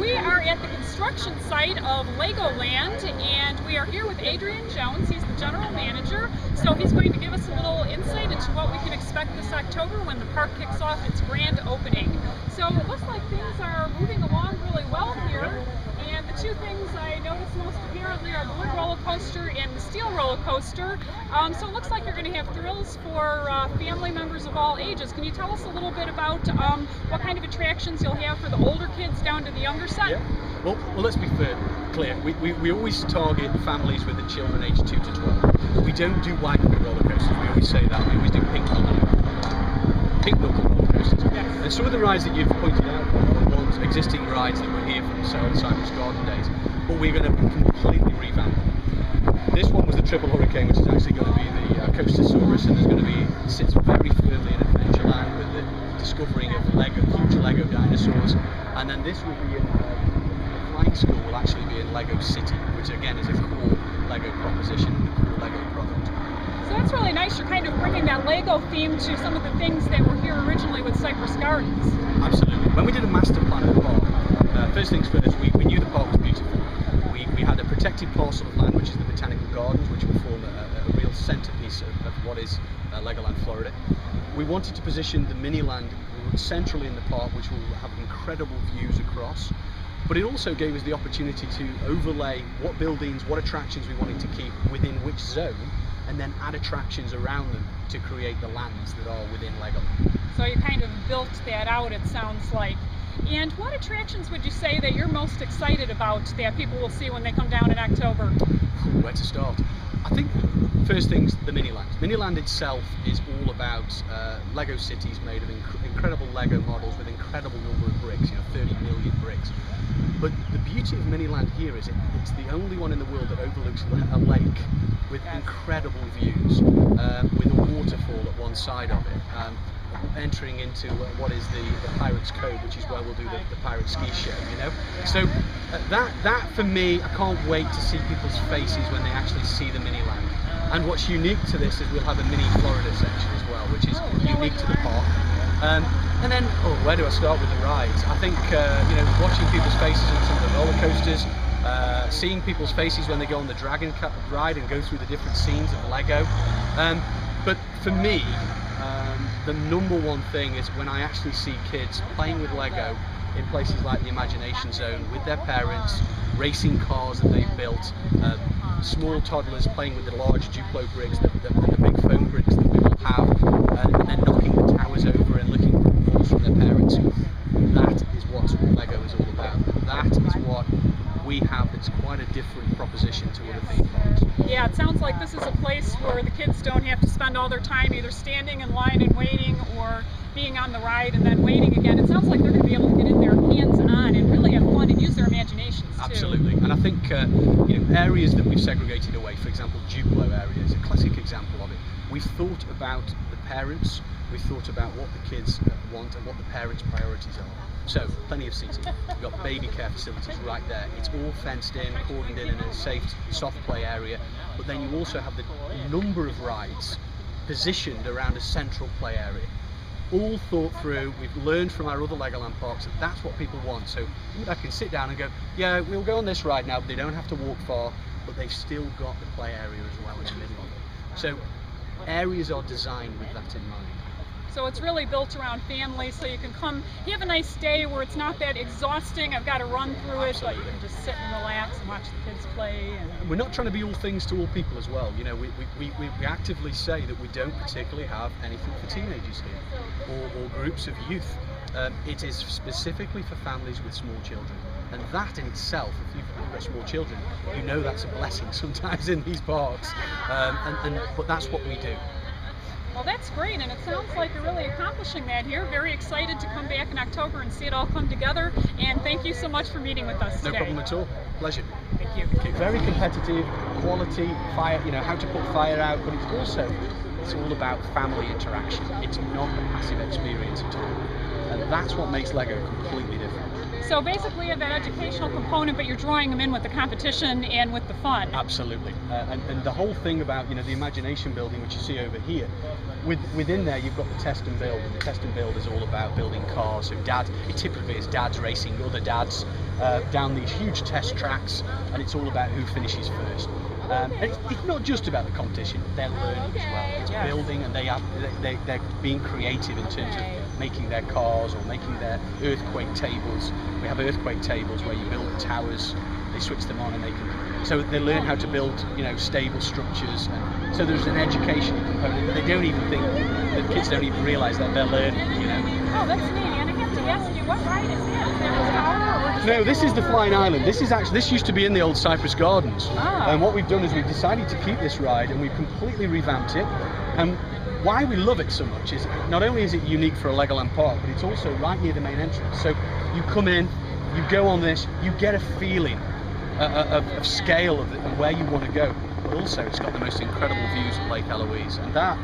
we are at the construction site of Legoland, and we are here with Adrian Jones. He's the General Manager, so he's going to give us a little insight into what we can expect this October when the park kicks off its grand opening. So it looks like things are moving along really well here, and the two things I noticed most apparently are the wood roller coaster and the steel roller coaster. So it looks like you're going to have thrills for family members of all ages. Can you tell us a little bit about what kind of attractions you'll have for the older kids down to the younger set? Yeah. Well, let's be clear. We always target families with the children aged 2 to 12. We don't do white roller coasters. We always say that. We always do pink knuckle roller coasters. Yes. And some of the rides that you've pointed out are the ones existing rides that were here from the Cypress Garden days, but we're going to completely revamp them. This one was the Triple Hurricane, which is actually going to be the Coastersaurus, and there's going to be, sits very firmly in Adventureland with the discovering of huge Lego dinosaurs. And then this will be in the flying school will actually be in Lego City, which again is a core Lego proposition and a core Lego product. So that's really nice. You're kind of bringing that Lego theme to some of the things that were here originally with Cypress Gardens. Absolutely. When we did a master plan of the park, first things first, we knew the park was beautiful. We had a protected parcel of land, which is the Botanical Gardens, which will form a real centerpiece of what is Legoland Florida. We wanted to position the mini-land centrally in the park, which will have incredible views across, but it also gave us the opportunity to overlay what buildings, what attractions we wanted to keep within which zone, and then add attractions around them to create the lands that are within Legoland. So you kind of built that out, it sounds like. And what attractions would you say that you're most excited about that people will see when they come down in October? Where to start? I think first things, the Miniland. Miniland itself is all about Lego cities made of incredible Lego models with incredible number of bricks, 30 million bricks. But the beauty of Miniland here is it's the only one in the world that overlooks a lake with incredible views, with a waterfall at one side of it. Entering into what is the Pirates Cove, which is where we'll do the pirate ski show, So that for me, I can't wait to see people's faces when they actually see the Miniland. And what's unique to this is we'll have a mini Florida section as well, which is unique to the park. And then, where do I start with the rides? I think watching people's faces on some of the roller coasters, seeing people's faces when they go on the Dragon ride and go through the different scenes of Lego. But for me, the number one thing is when I actually see kids playing with Lego in places like the Imagination Zone with their parents, racing cars that they've built, small toddlers playing with the large Duplo bricks, the big foam bricks that we will have, and then knocking the towers over and looking at balls from their parents. That is what Lego is all about. That is what we have. It's quite a different proposition to other theme parks. Yeah, it sounds like this is a place where the kids don't have to spend all their time either standing in line and waiting or being on the ride and then waiting again. It sounds like they're going to be able to get in there hands-on and really have fun and use their imaginations too. Absolutely, and I think areas that we've segregated away, for example, Duplo area is a classic example of it. We've thought about the parents, we've thought about what the kids want and what the parents' priorities are. So, plenty of seating. We've got baby care facilities right there. It's all fenced in, cordoned in a safe, soft play area. But then you also have the number of rides positioned around a central play area. All thought through. We've learned from our other Legoland parks that that's what people want. So I can sit down and go, yeah, we'll go on this ride now, but they don't have to walk far, but they've still got the play area as well in the middle of it. So areas are designed with that in mind. So it's really built around families, so you can come have a nice day where it's not that exhausting. I've got to run through it, but you can just sit and relax and watch the kids play. And we're not trying to be all things to all people as well. We actively say that we don't particularly have anything for teenagers here or groups of youth. It is specifically for families with small children. And that in itself, if you've got small children, that's a blessing sometimes in these parks. But that's what we do. Well, that's great, and it sounds like you're really accomplishing that here. Very excited to come back in October and see it all come together, and thank you so much for meeting with us today. No problem at all. Pleasure. Thank you. Very competitive, quality, fire, how to put fire out, but it's all about family interaction. It's not a passive experience at all. And that's what makes Lego completely different. So basically you have that educational component, but you're drawing them in with the competition and with the fun. Absolutely. And the whole thing about the imagination building, which you see over here, within there you've got the test and build, and the test and build is all about building cars. So it typically is dads racing other dads down these huge test tracks, and it's all about who finishes first. And it's not just about the competition, they're learning as well. It's building, and they're being creative in terms of making their cars or making their earthquake tables. We have earthquake tables where you build towers, they switch them on, and so they learn how to build, stable structures. And so there's an education component. They don't even think, the kids don't even realise that they're learning, Oh, that's neat. And I have to ask you, what ride is that? Is that a tower, or just No, this is the Flying Island. This used to be in the old Cypress Gardens. And what we've done is we've decided to keep this ride, and we've completely revamped it. And why we love it so much is not only is it unique for a Legoland park, but it's also right near the main entrance. So you come in, you go on this, you get a feeling of scale of where you want to go. But also it's got the most incredible views of Lake Eloise, and that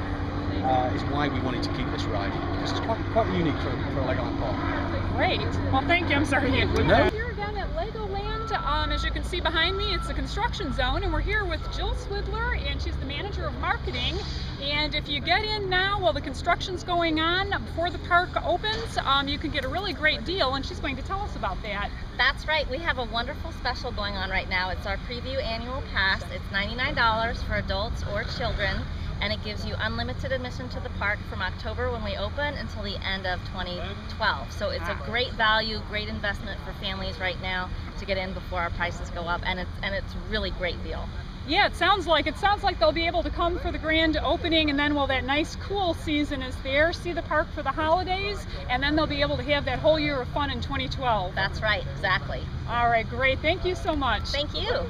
is why we wanted to keep this ride, because it's quite unique for a Legoland park. Great. Well, thank you. I'm sorry. No. Here again at Legoland, as you can see behind me, it's the construction zone, and we're here with Jill Swidler, and she's the manager of marketing. And if you get in now while the construction's going on, before the park opens, you can get a really great deal, and she's going to tell us about that. That's right. We have a wonderful special going on right now. It's our preview annual pass. It's $99 for adults or children, and it gives you unlimited admission to the park from October when we open until the end of 2012. So it's a great value, great investment for families right now to get in before our prices go up, and it's a really great deal. Yeah, it sounds like they'll be able to come for the grand opening, and then while that nice cool season is there, see the park for the holidays, and then they'll be able to have that whole year of fun in 2012. That's right, exactly. All right, great. Thank you so much. Thank you.